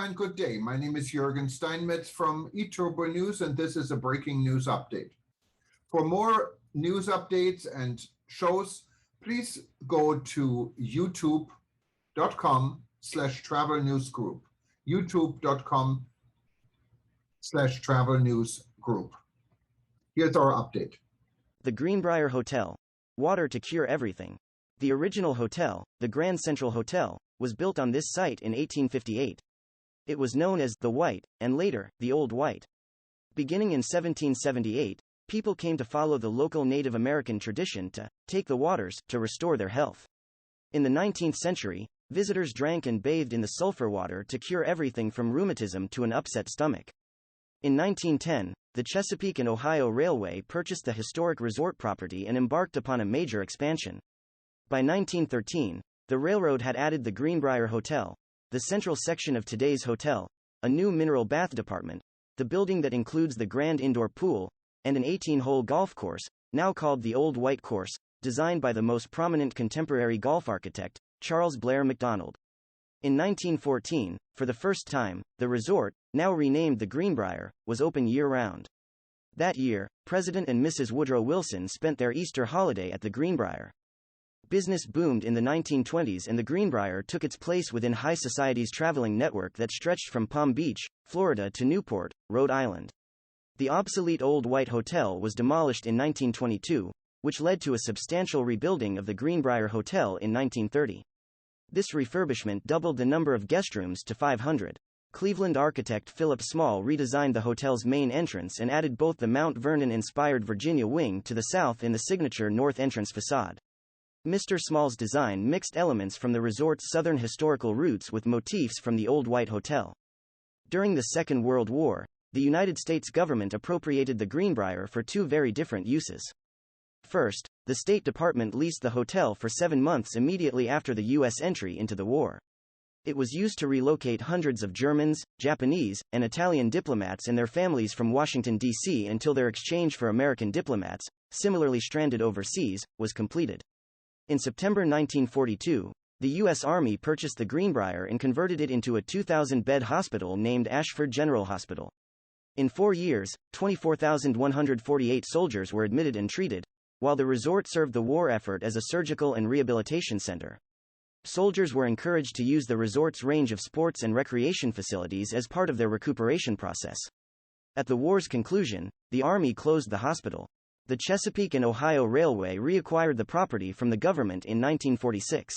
and good day. My name is Jürgen Steinmetz from eTurboNews, and this is a breaking news update. For more news updates and shows, please go to youtube.com/travel news group. youtube.com/travel news group. Here's our update. The Greenbrier Hotel. Water to cure everything. The original hotel, the Grand Central Hotel, was built on this site in 1858. It was known as the White, and later, the Old White. Beginning in 1778, people came to follow the local Native American tradition to take the waters to restore their health. In the 19th century, visitors drank and bathed in the sulfur water to cure everything from rheumatism to an upset stomach. In 1910, the Chesapeake and Ohio Railway purchased the historic resort property and embarked upon a major expansion. By 1913, the railroad had added the Greenbrier Hotel, the central section of today's hotel, a new mineral bath department, the building that includes the grand indoor pool, and an 18-hole golf course, now called the Old White Course, designed by the most prominent contemporary golf architect, Charles Blair Macdonald. In 1914, for the first time, the resort, now renamed the Greenbrier, was open year-round. That year, President and Mrs. Woodrow Wilson spent their Easter holiday at the Greenbrier. Business boomed in the 1920s and the Greenbrier took its place within high society's traveling network that stretched from Palm Beach, Florida to Newport, Rhode Island. The obsolete Old White Hotel was demolished in 1922, which led to a substantial rebuilding of the Greenbrier Hotel in 1930. This refurbishment doubled the number of guest rooms to 500. Cleveland architect Philip Small redesigned the hotel's main entrance and added both the Mount Vernon-inspired Virginia wing to the south in the signature north entrance facade. Mr. Small's design mixed elements from the resort's southern historical roots with motifs from the Old White Hotel. During the Second World War, the United States government appropriated the Greenbrier for two very different uses. First, the State Department leased the hotel for 7 months immediately after the U.S. entry into the war. It was used to relocate hundreds of Germans, Japanese, and Italian diplomats and their families from Washington, D.C. until their exchange for American diplomats, similarly stranded overseas, was completed. In September 1942, the U.S. Army purchased the Greenbrier and converted it into a 2,000-bed hospital named Ashford General Hospital. In 4 years, 24,148 soldiers were admitted and treated, while the resort served the war effort as a surgical and rehabilitation center. Soldiers were encouraged to use the resort's range of sports and recreation facilities as part of their recuperation process. At the war's conclusion, the Army closed the hospital. The Chesapeake and Ohio Railway reacquired the property from the government in 1946.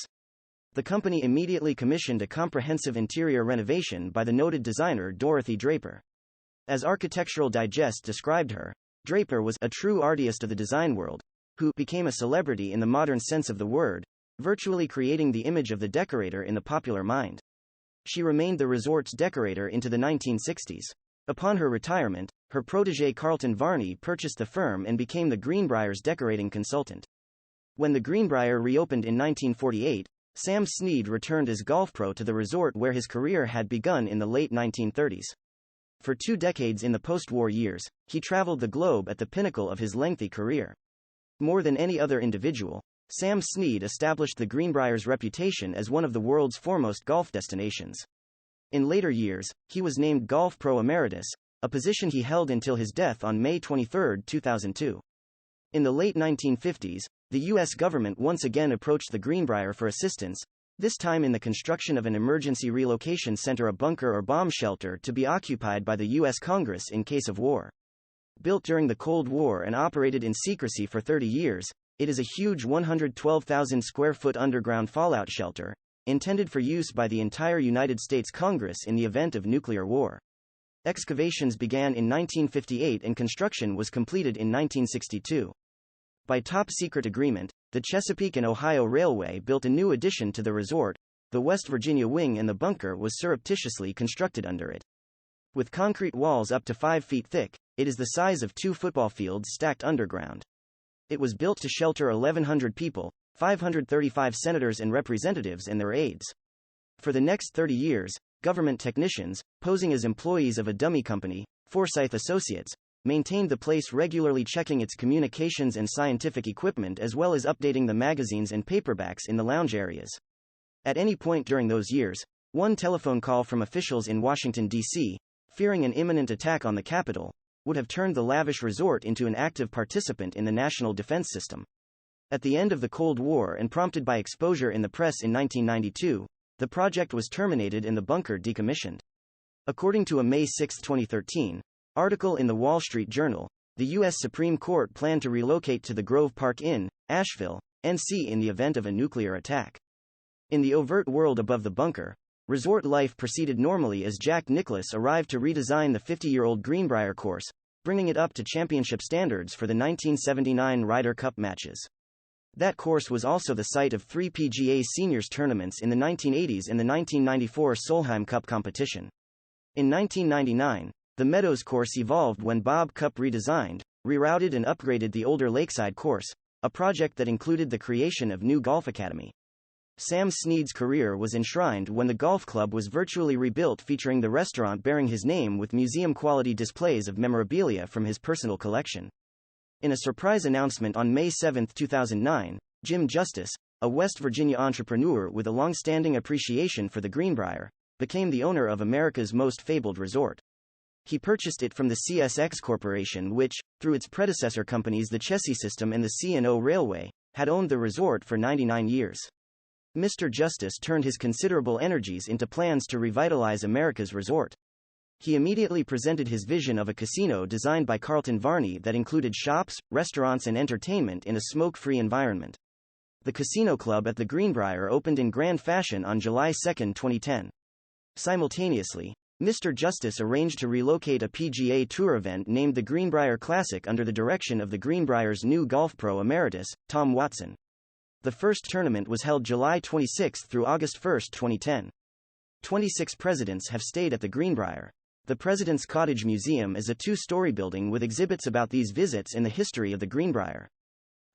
The company immediately commissioned a comprehensive interior renovation by the noted designer Dorothy Draper. As Architectural Digest described her, Draper was a true artist of the design world, who became a celebrity in the modern sense of the word, virtually creating the image of the decorator in the popular mind. She remained the resort's decorator into the 1960s. Upon her retirement, her protégé Carlton Varney purchased the firm and became the Greenbrier's decorating consultant. When the Greenbrier reopened in 1948, Sam Snead returned as golf pro to the resort where his career had begun in the late 1930s. For 2 decades in the post-war years, he traveled the globe at the pinnacle of his lengthy career. More than any other individual, Sam Snead established the Greenbrier's reputation as one of the world's foremost golf destinations. In later years, he was named Golf Pro Emeritus, a position he held until his death on May 23, 2002. In the late 1950s, the U.S. government once again approached the Greenbrier for assistance, this time in the construction of an emergency relocation center, a bunker or bomb shelter to be occupied by the U.S. Congress in case of war. Built during the Cold War and operated in secrecy for 30 years, it is a huge 112,000-square-foot underground fallout shelter, intended for use by the entire United States Congress in the event of nuclear war. Excavations began in 1958 and construction was completed in 1962. By top-secret agreement, the Chesapeake and Ohio Railway built a new addition to the resort. The West Virginia wing and the bunker was surreptitiously constructed under it. With concrete walls up to 5 feet thick, it is the size of 2 football fields stacked underground. It was built to shelter 1,100 people, 535 senators and representatives and their aides. For the next 30 years, government technicians, posing as employees of a dummy company, Forsyth Associates, maintained the place, regularly checking its communications and scientific equipment as well as updating the magazines and paperbacks in the lounge areas. At any point during those years, One telephone call from officials in Washington, D.C., fearing an imminent attack on the Capitol, would have turned the lavish resort into an active participant in the national defense system. At the end of the Cold War and prompted by exposure in the press in 1992, the project was terminated and the bunker decommissioned. According to a May 6, 2013, article in the Wall Street Journal, the U.S. Supreme Court planned to relocate to the Grove Park Inn, Asheville, NC in the event of a nuclear attack. In the overt world above the bunker, resort life proceeded normally as Jack Nicklaus arrived to redesign the 50-year-old Greenbrier course, bringing it up to championship standards for the 1979 Ryder Cup matches. That course was also the site of 3 PGA seniors tournaments in the 1980s and the 1994 Solheim Cup competition. In 1999, the Meadows course evolved when Bob Cup redesigned, rerouted and upgraded the older Lakeside course, a project that included the creation of new golf academy. Sam Snead's career was enshrined when the golf club was virtually rebuilt, featuring the restaurant bearing his name with museum-quality displays of memorabilia from his personal collection. In a surprise announcement on May 7, 2009, Jim Justice, a West Virginia entrepreneur with a long-standing appreciation for the Greenbrier, became the owner of America's most fabled resort. He purchased it from the CSX Corporation, which, through its predecessor companies the Chessie System and the C&O Railway, had owned the resort for 99 years. Mr. Justice turned his considerable energies into plans to revitalize America's resort. He immediately presented his vision of a casino designed by Carlton Varney that included shops, restaurants and entertainment in a smoke-free environment. The Casino Club at the Greenbrier opened in grand fashion on July 2, 2010. Simultaneously, Mr. Justice arranged to relocate a PGA Tour event named the Greenbrier Classic under the direction of the Greenbrier's new golf pro emeritus, Tom Watson. The first tournament was held July 26 through August 1, 2010. 26 presidents have stayed at the Greenbrier. The President's Cottage Museum is a two-story building with exhibits about these visits and the history of the Greenbrier.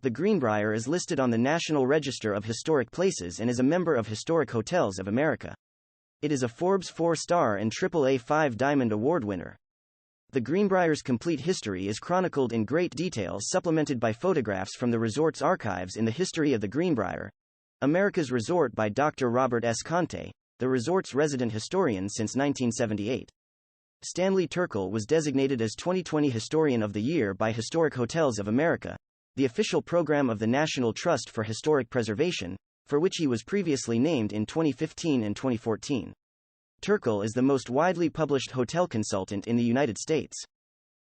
The Greenbrier is listed on the National Register of Historic Places and is a member of Historic Hotels of America. It is a Forbes 4-star and AAA 5-diamond award winner. The Greenbrier's complete history is chronicled in great detail, supplemented by photographs from the resort's archives in the History of the Greenbrier, America's Resort by Dr. Robert S. Conte, the resort's resident historian since 1978. Stanley Turkel was designated as 2020 Historian of the Year by Historic Hotels of America, the official program of the National Trust for Historic Preservation, for which he was previously named in 2015 and 2014. Turkel is the most widely published hotel consultant in the United States.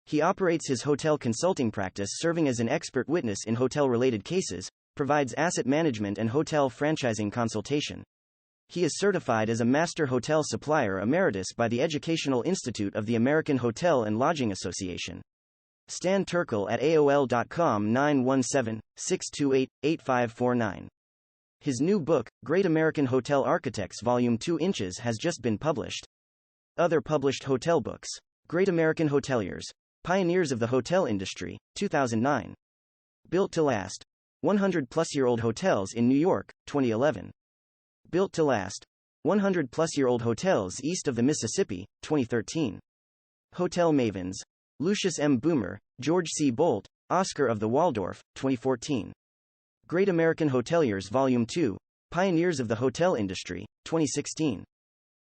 He operates his hotel consulting practice serving as an expert witness in hotel-related cases, provides asset management and hotel franchising consultation. He is certified as a Master Hotel Supplier Emeritus by the Educational Institute of the American Hotel and Lodging Association. Stan Turkel at AOL.com 917-628-8549. His new book, Great American Hotel Architects Volume 2 Inches, has just been published. Other published hotel books: Great American Hoteliers, Pioneers of the Hotel Industry, 2009. Built to Last: 100-plus-year-old hotels in New York, 2011. Built to Last: 100-plus-year-old hotels east of the Mississippi, 2013. Hotel Mavens: Lucius M. Boomer, George C. Bolt, Oscar of the Waldorf, 2014. Great American Hoteliers Volume 2, Pioneers of the Hotel Industry, 2016.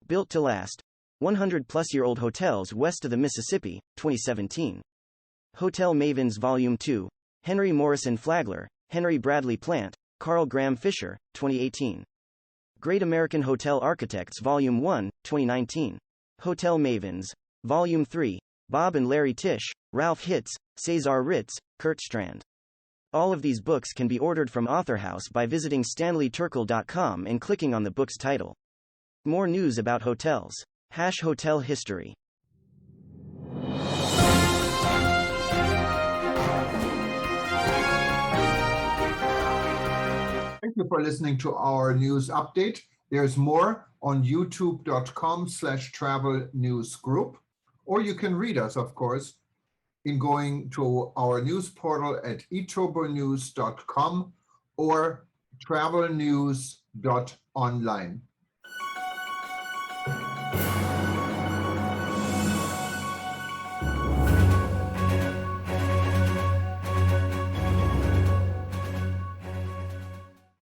Built to Last: 100-plus-year-old hotels west of the Mississippi, 2017. Hotel Mavens Volume 2, Henry Morrison Flagler, Henry Bradley Plant, Carl Graham Fisher, 2018. Great American Hotel Architects Volume 1, 2019. Hotel Mavens, Volume 3, Bob and Larry Tisch, Ralph Hitz, Cesar Ritz, Kurt Strand. All of these books can be ordered from AuthorHouse by visiting stanleyturkel.com and clicking on the book's title. More news about hotels. #Hotel History. Thank you for listening to our news update. There's more on youtube.com/travel news group, or you can read us, of course, in going to our news portal at eTurboNews.com or travelnews.online.